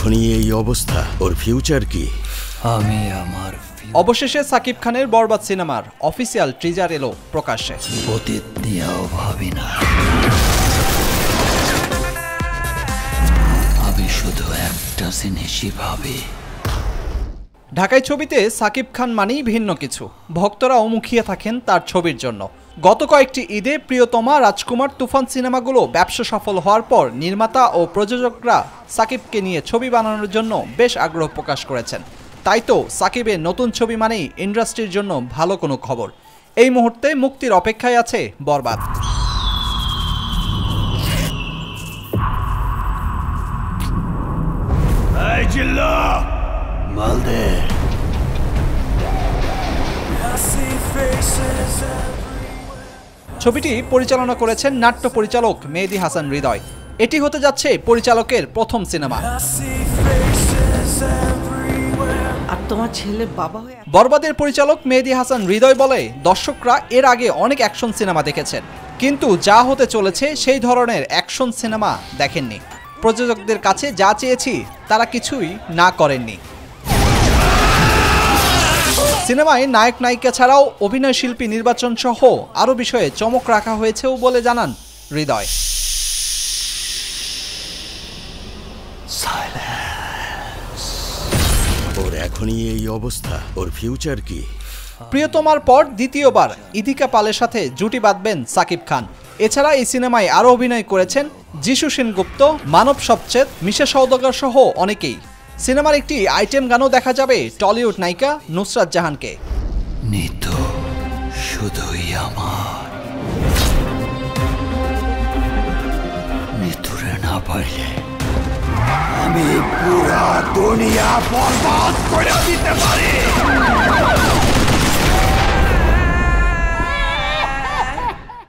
এখনই এই অবস্থা, ওর ফিউচার কি? আমি আমার অবশেষে সাকিব খানের বরবাদ সিনেমার অফিসিয়াল টিজার এলো প্রকাশ্যে। অতীত নিয়েও ভাবি না, আমি শুধু একটা জিনিসই ভাবি। ঢাকাই ছবিতে সাকিব খান মানেই ভিন্ন কিছু, ভক্তরাও মুখিয়ে থাকেন তার ছবির জন্য। গত কয়েকটি ঈদে প্রিয়তমা, রাজকুমার, তুফান সিনেমাগুলো ব্যবসা সফল হওয়ার পর নির্মাতা ও প্রযোজকরা সাকিবকে নিয়ে ছবি বানানোর জন্য বেশ আগ্রহ প্রকাশ করেছেন। তাই তো সাকিবের নতুন ছবি মানেই ইন্ডাস্ট্রির জন্য ভালো কোনো খবর। এই মুহূর্তে মুক্তির অপেক্ষায় আছে বরবাদ। ছবিটি পরিচালনা করেছেন নাট্য পরিচালক মেহেদী হাসান হৃদয়। এটি হতে যাচ্ছে পরিচালকের প্রথম সিনেমা। আর তোমার ছেলে বাবা হয়ে বরবাদের পরিচালক মেহেদী হাসান হৃদয় বলে, দর্শকরা এর আগে অনেক অ্যাকশন সিনেমা দেখেছেন, কিন্তু যা হতে চলেছে সেই ধরনের অ্যাকশন সিনেমা দেখেননি। প্রযোজকদের কাছে যা চেয়েছি তারা কিছুই না করেননি। সিনেমায় নায়ক নায়িকা ছাড়াও অভিনয় শিল্পী নির্বাচন সহ আরও বিষয়ে চমক রাখা হয়েছেও বলে জানান হৃদয়। ওর এখনই এই অবস্থা, ওর ফিউচার কি? প্রিয়তমার পর দ্বিতীয়বার ইদিকা পালের সাথে জুটি বাঁধবেন সাকিব খান। এছাড়া এই সিনেমায় আরও অভিনয় করেছেন যিশু সেনগুপ্ত, মানব সবচেত, মিশা সওদাগর সহ অনেকেই। সিনেমার একটি আইটেম গানও দেখা যাবে টলিউড নায়িকা নুসরাত জাহানকে। নিতু শুধুই আমার, নিতুরে না পাইলে আমি পুরা দুনিয়া বরবাদ করে দিতে পারি।